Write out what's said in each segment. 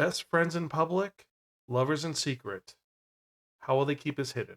Best friends in public, lovers in secret. How will they keep us hidden?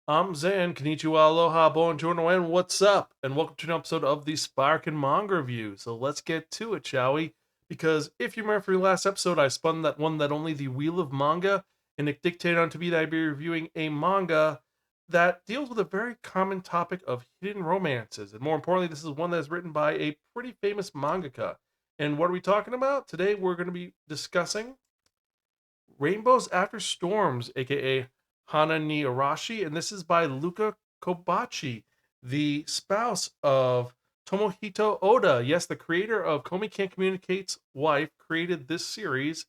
I'm Zan, konnichiwa, aloha, buongiorno, and what's up? And welcome to an episode of the Spiraken Manga Review. So let's get to it, shall we? Because if you remember from the last episode, I spun that one that only the Wheel of Manga, and it dictated on to me that I'd be reviewing a manga that deals with a very common topic of hidden romances. And more importantly, this is one that is written by a pretty famous mangaka. And what are we talking about? Today we're going to be discussing Rainbows After Storms, aka Hana ni Arashi, and this is by Ruka Kobachi, the spouse of Tomohito Oda. Yes, the creator of Komi Can't Communicate's wife created this series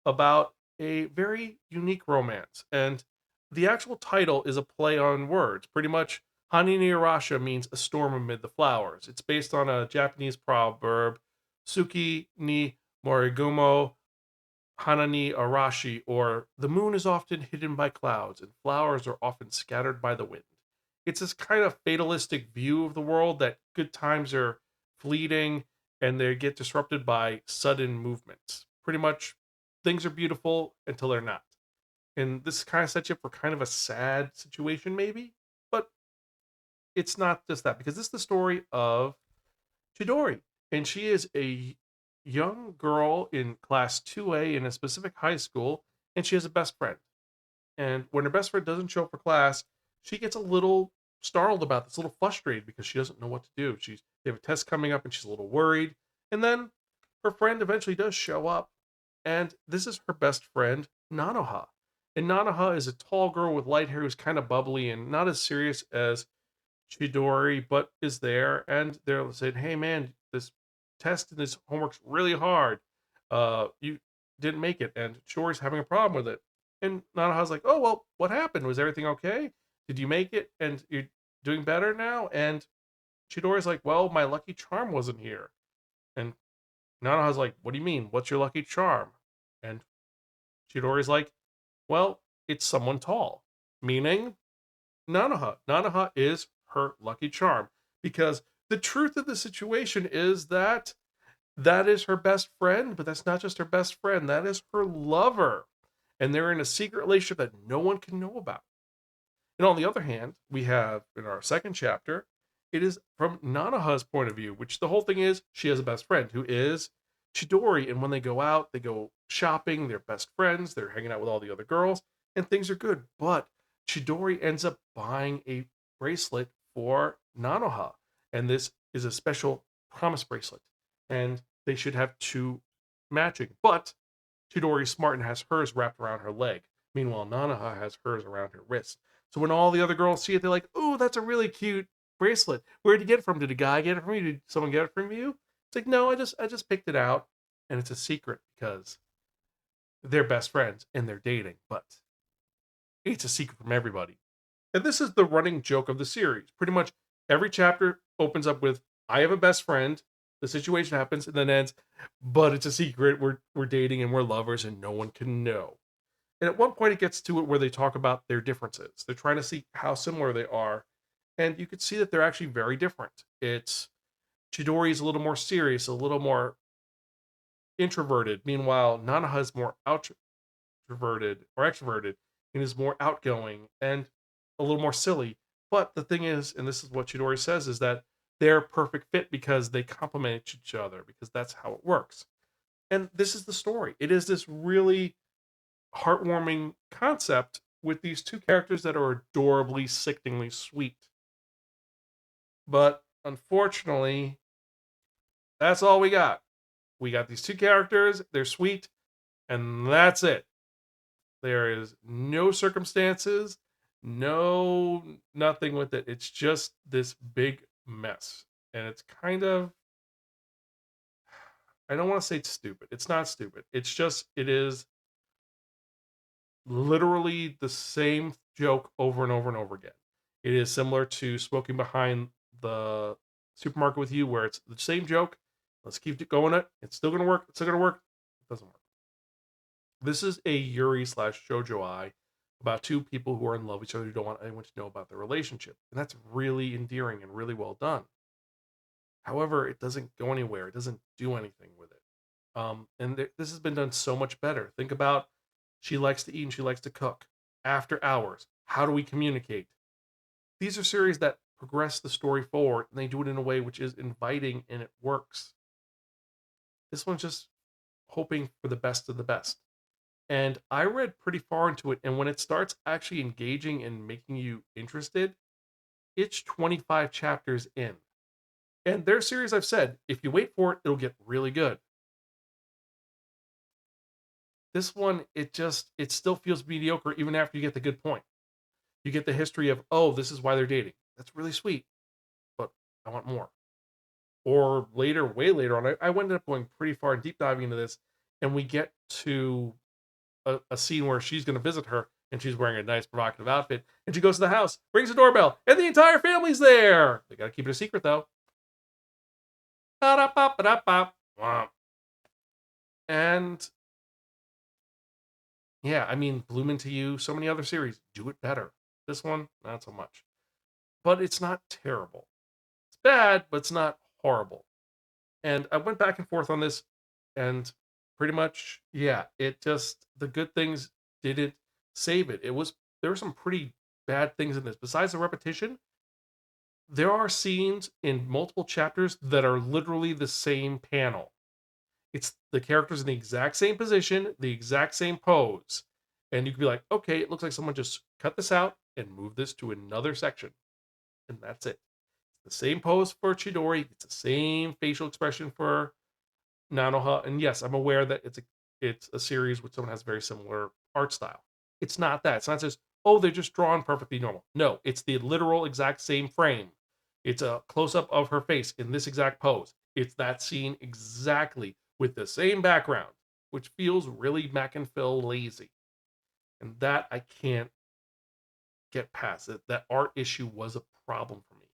about a very unique romance. And the actual title is a play on words. Pretty much, Hani ni Arasha means a storm amid the flowers. It's based on a Japanese proverb, Suki ni Morigumo Hanani Arashi, or the moon is often hidden by clouds and flowers are often scattered by the wind. It's this kind of fatalistic view of the world that good times are fleeting and they get disrupted by sudden movements. Pretty much things are beautiful until they're not. And this kind of sets you up for kind of a sad situation, maybe, but it's not just that because this is the story of Chidori, and she is a young girl in class 2A in a specific high school, and she has a best friend. And when her best friend doesn't show up for class, she gets a little startled about this, a little frustrated because she doesn't know what to do. They have a test coming up and she's a little worried. And then her friend eventually does show up, and this is her best friend, Nanoha. And Nanoha is a tall girl with light hair who's kind of bubbly and not as serious as Chidori, but is there, and they're saying, "Hey, man, this test and this homework's really hard. You didn't make it," and Chidori's having a problem with it. And Nanoha's like, "Oh well, what happened? Was everything okay? Did you make it? And you're doing better now?" And Chidori's like, "Well, my lucky charm wasn't here." And Nanoha's like, "What do you mean? What's your lucky charm?" And Chidori's like, "Well, it's someone tall," meaning Nanoha. Nanoha is her lucky charm because the truth of the situation is that that is her best friend, but that's not just her best friend, that is her lover. And they're in a secret relationship that no one can know about. And on the other hand, we have in our second chapter, it is from Nanoha's point of view, which the whole thing is she has a best friend who is Chidori. And when they go out, they go shopping, they're best friends, they're hanging out with all the other girls, and things are good. But Chidori ends up buying a bracelet for Nanoha. And this is a special promise bracelet. And they should have two matching. But Chidori's smart and has hers wrapped around her leg. Meanwhile, Nanoha has hers around her wrist. So when all the other girls see it, they're like, "Oh, that's a really cute bracelet. Where did you get it from? Did a guy get it from you? Did someone get it from you?" It's like, "No, I just picked it out, and it's a secret because they're best friends and they're dating, but it's a secret from everybody." And this is the running joke of the series. Pretty much every chapter opens up with, "I have a best friend." The situation happens and then ends, "But it's a secret. We're dating and we're lovers and no one can know." And at one point, it gets to it where they talk about their differences. They're trying to see how similar they are. And you could see that they're actually very different. It's Chidori is a little more serious, a little more introverted. Meanwhile, Nanaha is more introverted or extroverted and is more outgoing and a little more silly. But the thing is, and this is what Chidori says, is that they're a perfect fit because they complement each other, because that's how it works. And this is the story. It is this really heartwarming concept with these two characters that are adorably, sickeningly sweet. But unfortunately, that's all we got. We got these two characters, they're sweet, and that's it. There is no circumstances, no nothing with it. It's just this big mess. And it's kind of, I don't want to say it's stupid. It's not stupid. It's just, it is literally the same joke over and over and over again. It is similar to Smoking Behind the Supermarket with You, where it's the same joke. Let's keep it going. It's still going to work. It's still going to work. It doesn't work. This is a Yuri slash Shojo eye about two people who are in love with each other who don't want anyone to know about their relationship. And that's really endearing and really well done. However, it doesn't go anywhere. It doesn't do anything with it. This has been done so much better. Think about she likes to eat and she likes to cook. After hours, how do we communicate? These are series that progress the story forward, and they do it in a way which is inviting and it works. This one's just hoping for the best of the best. And I read pretty far into it, and when it starts actually engaging and making you interested, it's 25 chapters in. And their series, I've said, if you wait for it, it'll get really good. This one, it still feels mediocre even after you get the good point. You get the history of, oh, this is why they're dating. That's really sweet, but I want more. Or later, way later on, I ended up going pretty far and deep diving into this, and we get to a scene where she's going to visit her, and she's wearing a nice provocative outfit, and she goes to the house, rings the doorbell, and the entire family's there. They got to keep it a secret, though. And yeah, I mean, Bloom Into You, so many other series do it better. This one, not so much. But it's not terrible. It's bad, but it's not horrible. And I went back and forth on this, and pretty much, yeah, the good things didn't save it. There were some pretty bad things in this. Besides the repetition, there are scenes in multiple chapters that are literally the same panel. It's the characters in the exact same position, the exact same pose. And you could be like, okay, it looks like someone just cut this out and moved this to another section. And that's it. The same pose for Chidori. It's the same facial expression for Nanoha. And yes, I'm aware that it's a series which someone has very similar art style. It's not that. It's not just, oh, they're just drawn perfectly normal. No, it's the literal exact same frame. It's a close-up of her face in this exact pose. It's that scene exactly with the same background, which feels really Mac and Phil lazy. And that I can't get past. That art issue was a problem for me.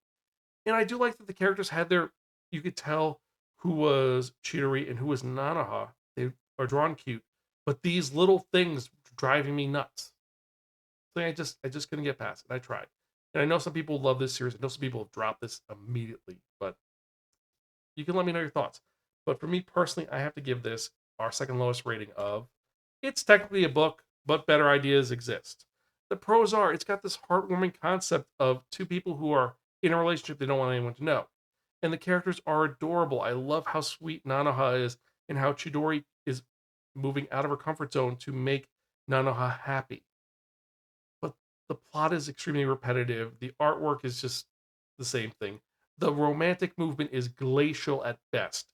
And I do like that the characters had you could tell who was Chidori and who was Nanoha. They are drawn cute, but these little things driving me nuts. So I just couldn't get past it. I tried. And I know some people love this series. I know some people have dropped this immediately, but you can let me know your thoughts. But for me personally, I have to give this our second lowest rating of it's technically a book, but better ideas exist. The pros are it's got this heartwarming concept of two people who are in a relationship they don't want anyone to know. And the characters are adorable. I love how sweet Nanoha is and how Chidori is moving out of her comfort zone to make Nanoha happy. But the plot is extremely repetitive. The artwork is just the same thing. The romantic movement is glacial at best.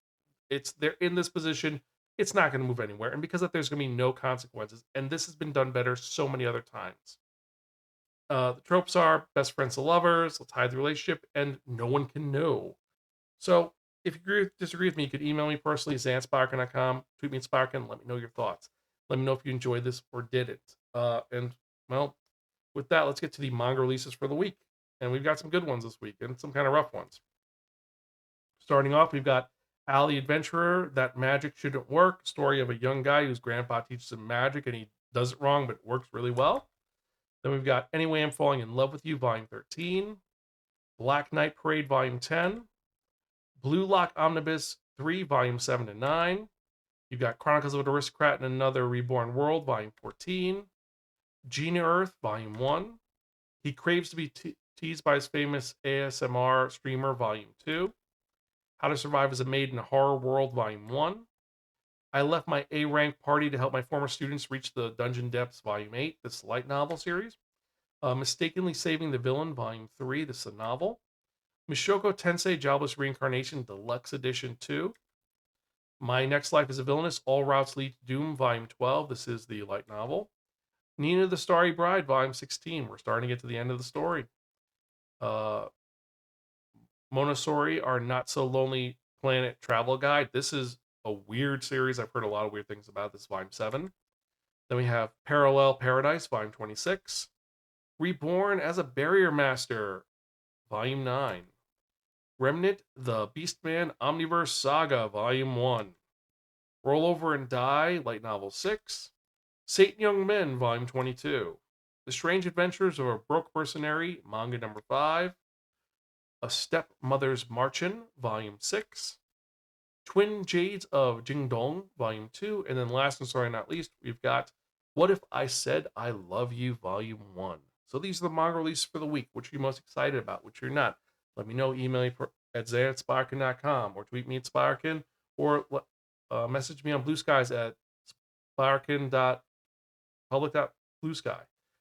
They're in this position, it's not going to move anywhere. And because of that, there's going to be no consequences. And this has been done better so many other times. The tropes are best friends to lovers, let's hide the relationship, and no one can know. So if you disagree with me, you could email me personally, zansparkin.com, tweet me at Sparkin, let me know your thoughts. Let me know if you enjoyed this or didn't. Well, with that, let's get to the manga releases for the week. And we've got some good ones this week and some kind of rough ones. Starting off, we've got Al the Adventurer, That Magic Shouldn't Work, story of a young guy whose grandpa teaches him magic and he does it wrong, but it works really well. Then we've got Anyway I'm Falling in Love with You, Volume 13, Black Knight Parade, Volume 10, Blue Lock Omnibus 3, Volume 7 and 9. You've got Chronicles of an Aristocrat in Another Reborn World, Volume 14, Gina Earth, Volume 1. He Craves to be Teased by His Famous ASMR Streamer, Volume 2. How to Survive as a Maid in a Horror World, Volume 1. I Left My A-Rank Party to Help My Former Students Reach the Dungeon Depths, Volume 8, this light novel series. Mistakenly Saving the Villain, Volume 3, this is a novel. Mishoko Tensei Jobless Reincarnation, Deluxe Edition 2. My Next Life as a Villainess, All Routes Lead to Doom, Volume 12, this is the light novel. Nina the Starry Bride, Volume 16, we're starting to get to the end of the story. Monosori, Our Not So Lonely Planet Travel Guide. This is a weird series. I've heard a lot of weird things about this, Volume 7. Then we have Parallel Paradise, Volume 26. Reborn as a Barrier Master, Volume 9. Remnant, The Beastman Omniverse Saga, Volume 1. Roll Over and Die, Light Novel 6. Satan Young Men, Volume 22. The Strange Adventures of a Broke Mercenary, manga number 5. A Stepmother's Marchin, volume 6. Twin Jades of Jingdong, volume 2. And then last and sorry not least, we've got What If I Said I Love You, volume 1. So these are the manga releases for the week. Which are you most excited about? Which you're not? Let me know. Email me at zay@spiraken.com or tweet me at Spiraken or message me on Blue Skies at spiraken.public.bluesky.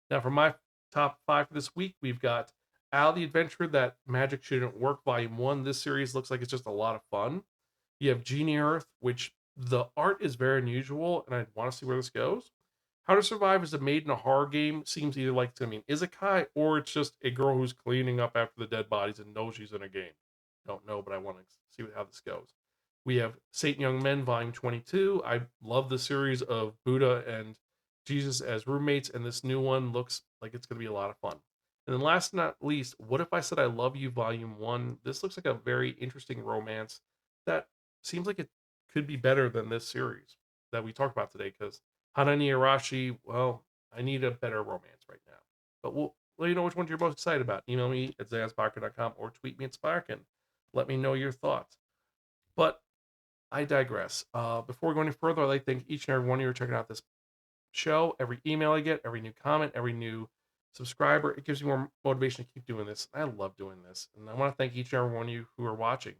Now, for my top 5 for this week, we've got Al the Adventure That Magic Shouldn't Work, Volume 1. This series looks like it's just a lot of fun. You have Genie Earth, which the art is very unusual, and I want to see where this goes. How to Survive is a made in a horror game. Seems either like to me an isekai, or it's just a girl who's cleaning up after the dead bodies and knows she's in a game. Don't know, but I want to see how this goes. We have Satan Young Men, Volume 22. I love the series of Buddha and Jesus as roommates, and this new one looks like it's going to be a lot of fun. And then last but not least, What If I Said I Love You, Volume 1. This looks like a very interesting romance that seems like it could be better than this series that we talked about today, because Hanani Arashi, well, I need a better romance right now. But we'll let you know which ones you're most excited about. Email me at zayasparker.com or tweet me at Sparkin. Let me know your thoughts. But I digress. Before we go any further, I'd like to thank each and every one of you for checking out this show. Every email I get, every new comment, every new subscriber, it gives me more motivation to keep doing this. I love doing this. And I want to thank each and every one of you who are watching.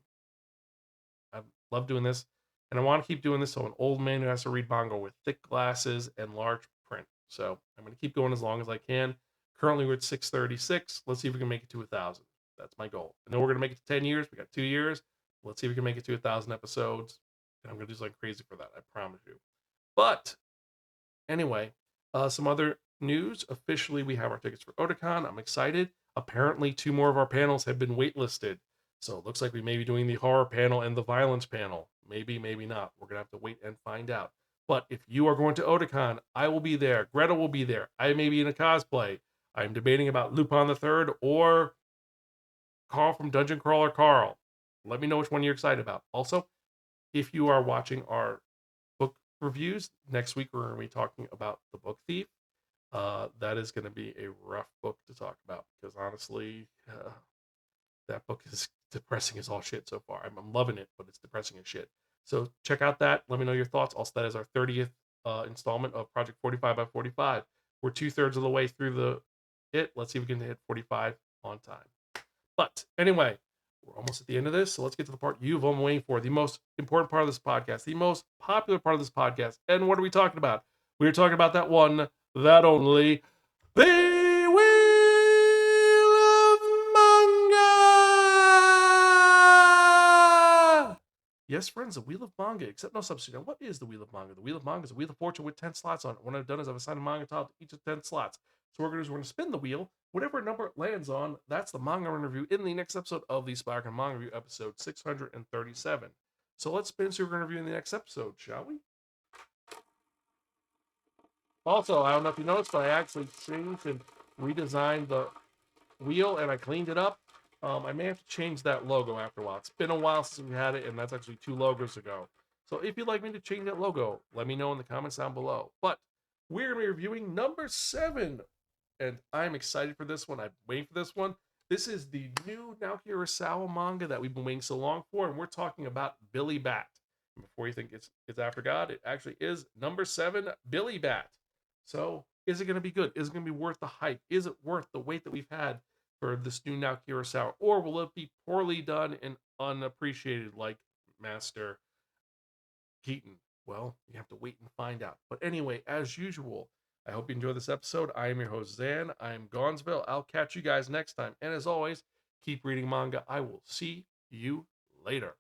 I love doing this. And I want to keep doing this so an old man who has to read manga with thick glasses and large print. So I'm going to keep going as long as I can. Currently, we're at 636. Let's see if we can make it to 1,000. That's my goal. I know we're going to make it to 10 years. We got 2 years. Let's see if we can make it to 1,000 episodes. And I'm going to do something crazy for that. I promise you. But anyway, some other news. Officially, we have our tickets for Otakon. I'm excited. Apparently, 2 more of our panels have been waitlisted. So it looks like we may be doing the horror panel and the violence panel. Maybe, maybe not. We're going to have to wait and find out. But if you are going to Otakon, I will be there. Greta will be there. I may be in a cosplay. I'm debating about Lupin III or Carl from Dungeon Crawler Carl. Let me know which one you're excited about. Also, if you are watching our book reviews, next week we're going to be talking about The Book Thief. That is going to be a rough book to talk about because honestly, that book is depressing as all shit so far. I'm loving it, but it's depressing as shit. So check out that. Let me know your thoughts. Also, that is our 30th installment of Project 45 by 45. We're 2/3 of the way through it. Let's see if we can hit 45 on time. But anyway, we're almost at the end of this, so let's get to the part you've been waiting for, the most important part of this podcast, the most popular part of this podcast. And what are we talking about? We're talking about that one, that only, the Wheel of Manga! Yes, friends, the Wheel of Manga, except no substitute. Now, what is the Wheel of Manga? The Wheel of Manga is a Wheel of Fortune with 10 slots on it. What I've done is I've assigned a manga tile to each of 10 slots. So we're going to spin the wheel. Whatever number it lands on, that's the manga review in the next episode of the Spiraken Manga Review, episode 637. So let's spin so we're going to review in the next episode, shall we? Also, I don't know if you noticed, but I actually changed and redesigned the wheel, and I cleaned it up. I may have to change that logo after a while. It's been a while since we had it, and that's actually 2 logos ago. So if you'd like me to change that logo, let me know in the comments down below. But we're going to be reviewing number 7. And I'm excited for this one. I'm waiting for this one. This is the new Naoki Urasawa manga that we've been waiting so long for, and we're talking about Billy Bat. And before you think it's After God, it actually is number 7, Billy Bat. So is it going to be good? Is it going to be worth the hype? Is it worth the wait that we've had for this new Naoki Urasawa? Or will it be poorly done and unappreciated like Master Keaton? Well, you have to wait and find out. But anyway, as usual, I hope you enjoyed this episode. I am your host, Zan. I am Gonzville. I'll catch you guys next time. And as always, keep reading manga. I will see you later.